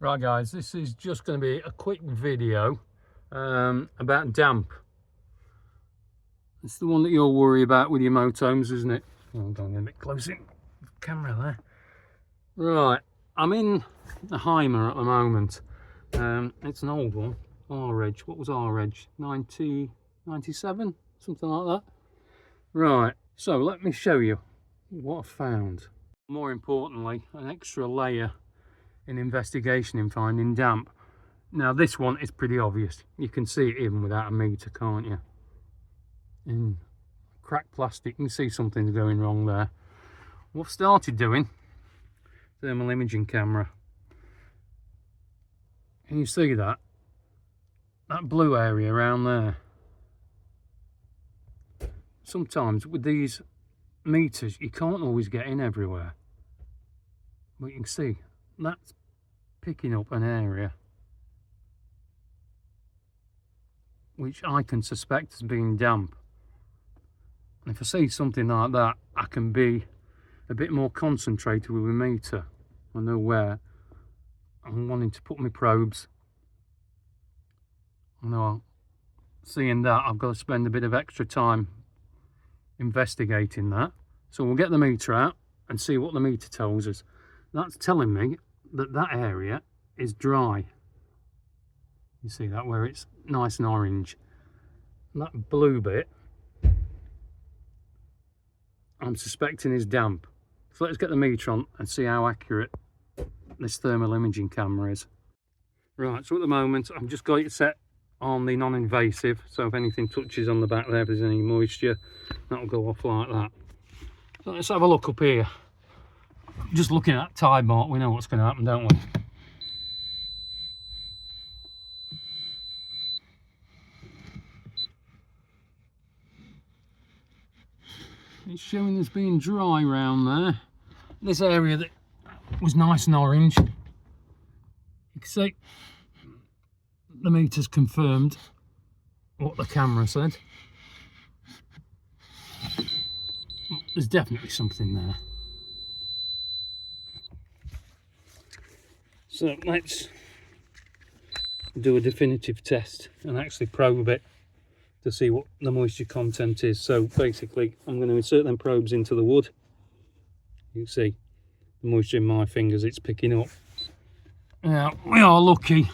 Right guys, this is just going to be a quick video about damp. It's the one that you'll worry about with your motorhomes, isn't it? Oh, I'm a bit close in the camera there. Right, I'm in the Heimer at the moment. It's an old one. R-Reg, what was R-Reg? 97? Something like that. Right, so let me show you what I found. More importantly, an extra layer in investigation in finding damp. Now this one is pretty obvious. You can see it even without a meter, can't you? In cracked plastic, you can see something's going wrong there. What I've started doing, thermal imaging camera. Can you see that? That blue area around there. Sometimes with these meters, you can't always get in everywhere. But you can see that's picking up an area which I can suspect as being damp. And if I see something like that, I can be a bit more concentrated with my meter. I know where I'm wanting to put my probes. I know seeing that I've got to spend a bit of extra time investigating that. So we'll get the meter out and see what the meter tells us. That's telling me that that area is dry. You see that, where it's nice and orange. And that blue bit I'm suspecting is damp. So let's get the meter on and see how accurate this thermal imaging camera is. Right, so at the moment I've just got it set on the non-invasive, so if anything touches on the back there, if there's any moisture, that'll go off like that. So let's have a look up here. Just looking at that tie mark, we know what's going to happen, don't we? It's showing as being dry round there. This area that was nice and orange, you can see the meter's confirmed what the camera said. There's definitely something there. So let's do a definitive test and actually probe it to see what the moisture content is. So basically I'm going to insert them probes into the wood. You can see the moisture in my fingers, it's picking up. Now we are lucky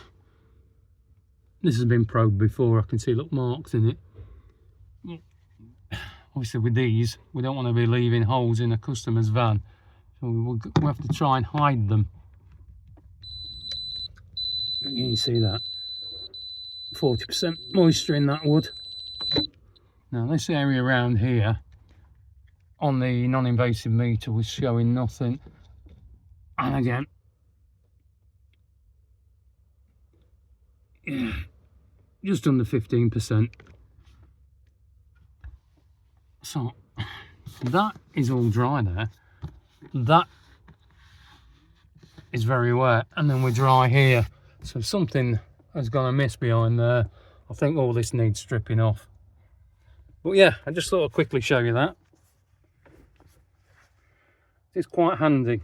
this has been probed before. I can see little marks in it. Obviously with these we don't want to be leaving holes in a customer's van, so we'll have to try and hide them. Can you see that? 40% moisture in that wood. Now this area around here on the non-invasive meter was showing nothing, and again, yeah, just under 15%. So that is all dry there. That is very wet, and then we're dry here. So something has gone amiss behind there. I think all this needs stripping off. But yeah, I just thought I'd quickly show you that. It's quite handy.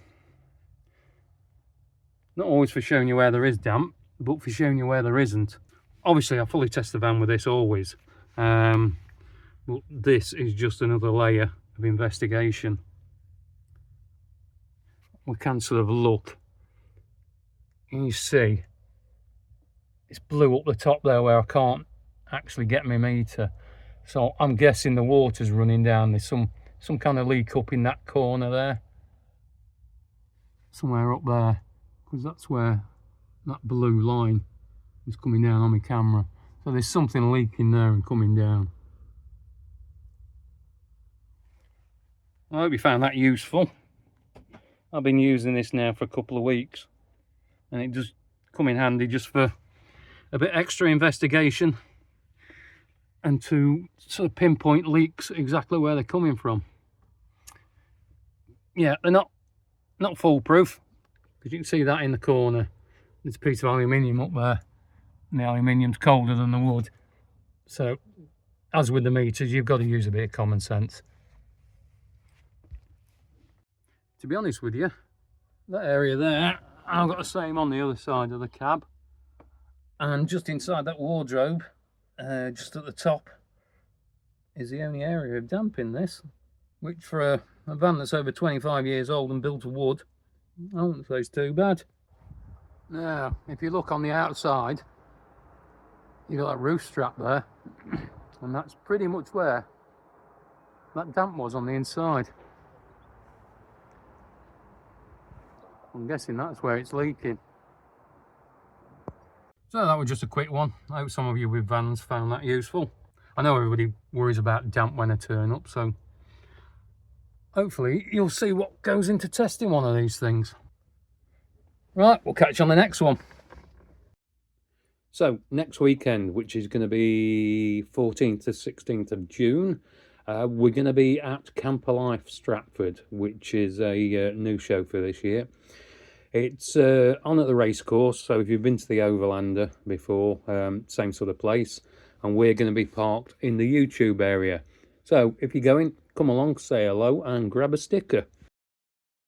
Not always for showing you where there is damp, but for showing you where there isn't. Obviously I fully test the van with this always. But this is just another layer of investigation. We can sort of look. And you see it's blue up the top there where I can't actually get my meter. So I'm guessing the water's running down. There's some kind of leak up in that corner there. Somewhere up there. Because that's where that blue line is coming down on my camera. So there's something leaking there and coming down. I hope you found that useful. I've been using this now for a couple of weeks. And it does come in handy just for a bit extra investigation and to sort of pinpoint leaks exactly where they're coming from. Yeah, they're not foolproof, because you can see that in the corner. There's a piece of aluminium up there, and the aluminium's colder than the wood. So as with the meters, you've got to use a bit of common sense. To be honest with you, that area there, I've got the same on the other side of the cab. And just inside that wardrobe, just at the top, is the only area of damp in this, which for a van that's over 25 years old and built of wood, I wouldn't say it's too bad. Now, if you look on the outside, you've got that roof strap there, and that's pretty much where that damp was on the inside. I'm guessing that's where it's leaking. So that was just a quick one. I hope some of you with vans found that useful. I know everybody worries about damp when I turn up, so hopefully you'll see what goes into testing one of these things. Right, we'll catch you on the next one. So next weekend, which is going to be 14th to 16th of June, we're going to be at Camper Life Stratford, which is a new show for this year. It's on at the racecourse, so if you've been to the Overlander before, same sort of place. And we're going to be parked in the YouTube area. So if you're going, come along, say hello and grab a sticker.